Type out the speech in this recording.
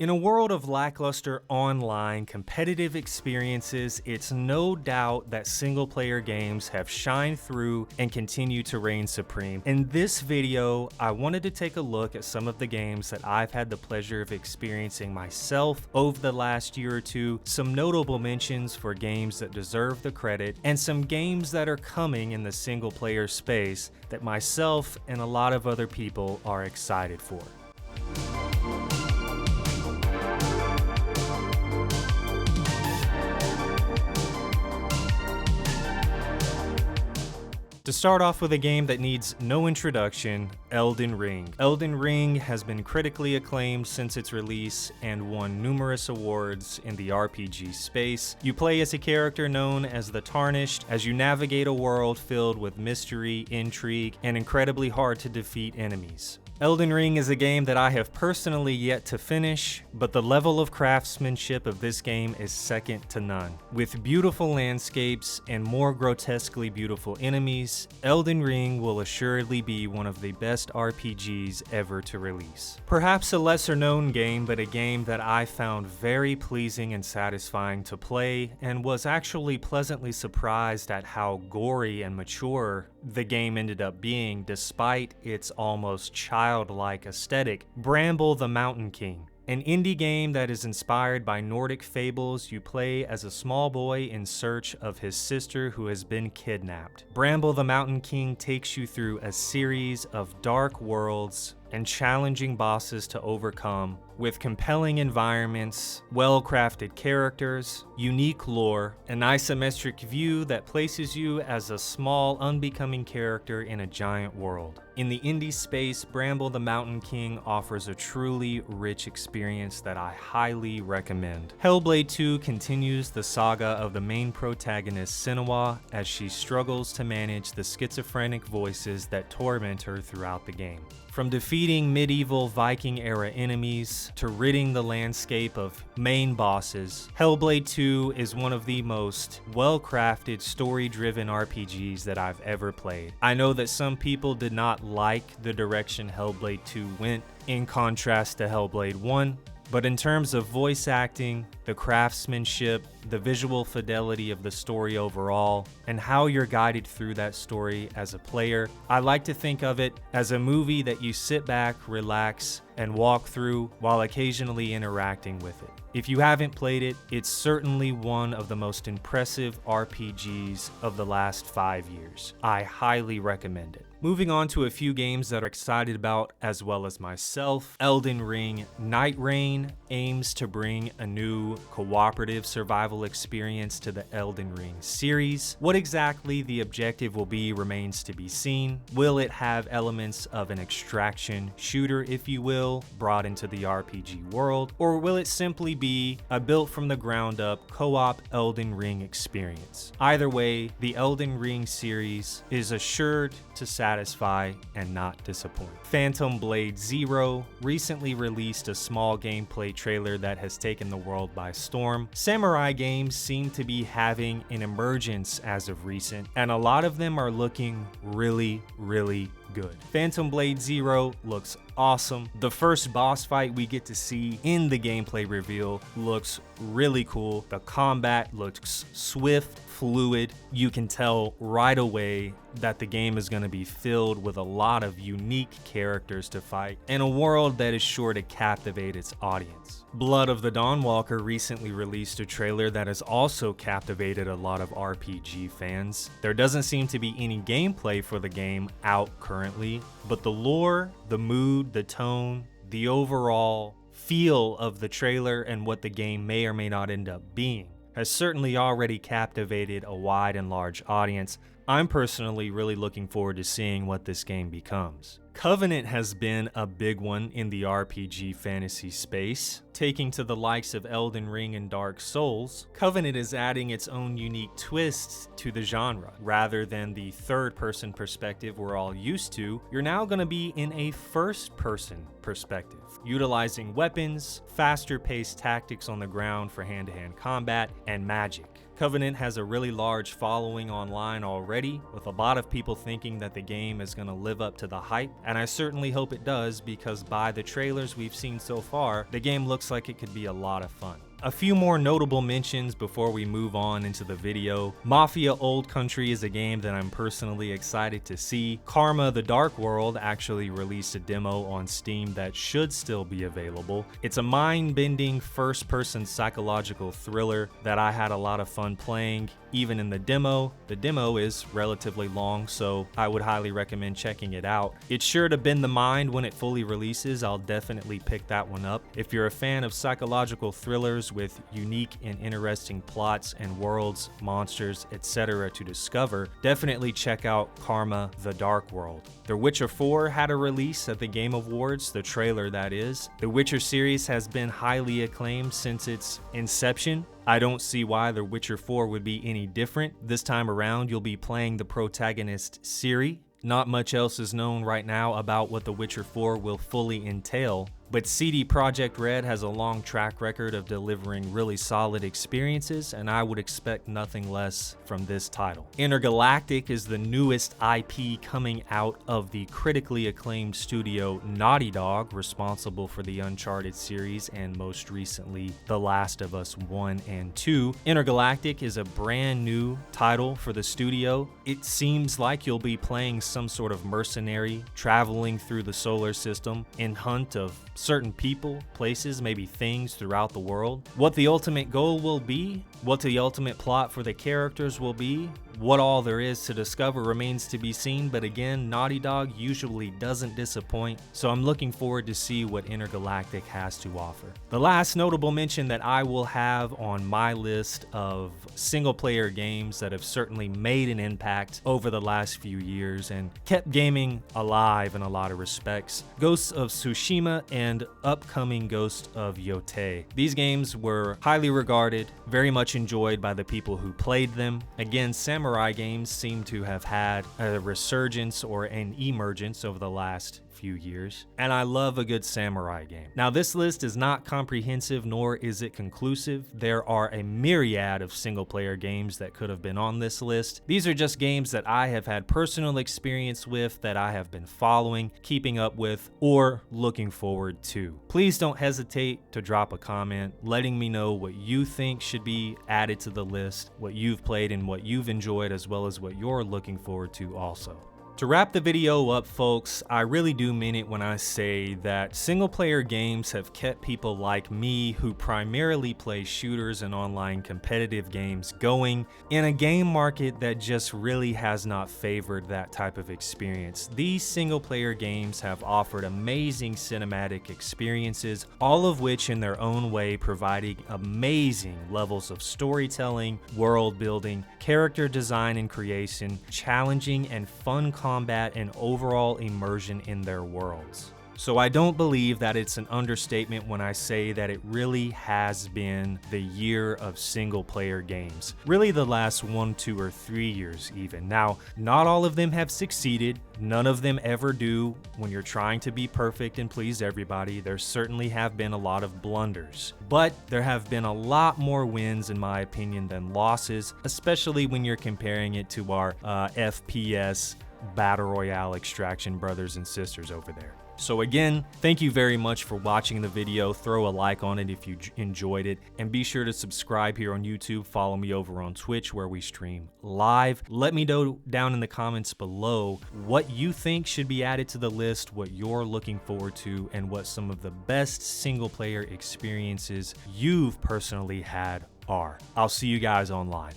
In a world of lackluster online competitive experiences, it's no doubt that single-player games have shined through and continue to reign supreme. In this video, I wanted to take a look at some of the games that I've had the pleasure of experiencing myself over the last year or two, some notable mentions for games that deserve the credit, and some games that are coming in the single-player space that myself and a lot of other people are excited for. To start off with a game that needs no introduction, Elden Ring. Elden Ring has been critically acclaimed since its release and won numerous awards in the RPG space. You play as a character known as the Tarnished as you navigate a world filled with mystery, intrigue, and incredibly hard to defeat enemies. Elden Ring is a game that I have personally yet to finish, but the level of craftsmanship of this game is second to none. With beautiful landscapes and more grotesquely beautiful enemies, Elden Ring will assuredly be one of the best RPGs ever to release. Perhaps a lesser known game, but a game that I found very pleasing and satisfying to play, and was actually pleasantly surprised at how gory and mature the game ended up being despite its almost childlike aesthetic. Bramble the Mountain King. An indie game that is inspired by Nordic fables. You play as a small boy in search of his sister who has been kidnapped. Bramble the Mountain King takes you through a series of dark worlds and challenging bosses to overcome, with compelling environments, well-crafted characters, unique lore, an isometric view that places you as a small, unbecoming character in a giant world. In the indie space, Bramble the Mountain King offers a truly rich experience that I highly recommend. Hellblade 2 continues the saga of the main protagonist Senua as she struggles to manage the schizophrenic voices that torment her throughout the game. From defeating medieval Viking-era enemies to ridding the landscape of main bosses, Hellblade 2 is one of the most well-crafted, story-driven RPGs that I've ever played. I know that some people did not like the direction Hellblade 2 went, in contrast to Hellblade 1, but in terms of voice acting, the craftsmanship, the visual fidelity of the story overall, and how you're guided through that story as a player, I like to think of it as a movie that you sit back, relax, and walk through while occasionally interacting with it. If you haven't played it, it's certainly one of the most impressive RPGs of the last 5 years. I highly recommend it. Moving on to a few games that I'm excited about as well as myself. Elden Ring Night Rain aims to bring a new cooperative survival experience to the Elden Ring series. What exactly the objective will be remains to be seen. Will it have elements of an extraction shooter, if you will, brought into the RPG world, or will it simply be a built from the ground up co-op Elden Ring experience? Either way, the Elden Ring series is assured to satisfy and not disappoint. Phantom Blade Zero recently released a small gameplay trailer that has taken the world by storm. Samurai games seem to be having an emergence as of recent, and a lot of them are looking really good. Phantom Blade Zero looks awesome. The first boss fight we get to see in the gameplay reveal looks really cool. The combat looks swift, fluid. You can tell right away that the game is going to be filled with a lot of unique characters to fight and a world that is sure to captivate its audience. Blood of the Dawnwalker recently released a trailer that has also captivated a lot of RPG fans. There doesn't seem to be any gameplay for the game out currently, but the lore, the mood, the tone, the overall feel of the trailer and what the game may or may not end up being has certainly already captivated a wide and large audience. I'm personally really looking forward to seeing what this game becomes. Covenant has been a big one in the RPG fantasy space. Taking to the likes of Elden Ring and Dark Souls, Covenant is adding its own unique twists to the genre. Rather than the third-person perspective we're all used to, you're now going to be in a first-person perspective, utilizing weapons, faster-paced tactics on the ground for hand-to-hand combat, and magic. Covenant has a really large following online already, with a lot of people thinking that the game is going to live up to the hype, and I certainly hope it does because by the trailers we've seen so far, the game looks like it could be a lot of fun. A few more notable mentions before we move on into the video. Mafia Old Country is a game that I'm personally excited to see. Karma: The Dark World actually released a demo on Steam that should still be available. It's a mind-bending first-person psychological thriller that I had a lot of fun playing, even in the demo. The demo is relatively long, so I would highly recommend checking it out. It's sure to bend the mind when it fully releases. I'll definitely pick that one up. If you're a fan of psychological thrillers with unique and interesting plots and worlds, monsters, etc. to discover, definitely check out Karma: The Dark World. The Witcher 4 had a release at the Game Awards, the trailer that is. The Witcher series has been highly acclaimed since its inception. I don't see why The Witcher 4 would be any different. This time around, you'll be playing the protagonist Ciri. Not much else is known right now about what The Witcher 4 will fully entail, but CD Projekt Red has a long track record of delivering really solid experiences, and I would expect nothing less from this title. Intergalactic is the newest IP coming out of the critically acclaimed studio Naughty Dog, responsible for the Uncharted series and most recently The Last of Us 1 and 2. Intergalactic is a brand new title for the studio. It seems like you'll be playing some sort of mercenary traveling through the solar system in hunt of certain people, places, maybe things throughout the world. What the ultimate goal will be, what the ultimate plot for the characters will be, what all there is to discover remains to be seen, but again, Naughty Dog usually doesn't disappoint, so I'm looking forward to see what Intergalactic has to offer. The last notable mention that I will have on my list of single-player games that have certainly made an impact over the last few years and kept gaming alive in a lot of respects, Ghosts of Tsushima and upcoming Ghost of Yotei. These games were highly regarded, very much enjoyed by the people who played them. Again, samurai games seem to have had a resurgence or an emergence over the last few years, and I love a good samurai game. Now, this list is not comprehensive, nor is it conclusive. There are a myriad of single-player games that could have been on this list. These are just games that I have had personal experience with, that I have been following, keeping up with, or looking forward to. Please don't hesitate to drop a comment letting me know what you think should be added to the list, what you've played and what you've enjoyed, as well as what you're looking forward to also. To wrap the video up, folks, I really do mean it when I say that single-player games have kept people like me, who primarily play shooters and online competitive games, going in a game market that just really has not favored that type of experience. These single-player games have offered amazing cinematic experiences, all of which in their own way providing amazing levels of storytelling, world building, character design and creation, challenging and fun combat, and overall immersion in their worlds. So I don't believe that it's an understatement when I say that it really has been the year of single-player games. Really the last 1, 2, or 3 years even. Now, not all of them have succeeded. None of them ever do when you're trying to be perfect and please everybody. There certainly have been a lot of blunders. But there have been a lot more wins, in my opinion, than losses, especially when you're comparing it to our FPS Battle Royale extraction brothers and sisters over there. So again, thank you very much for watching the video. Throw a like on it if you enjoyed it, and be sure to subscribe here on YouTube. Follow me over on Twitch where we stream live. Let me know down in the comments below what you think should be added to the list, what you're looking forward to, and what some of the best single player experiences you've personally had are. I'll see you guys online.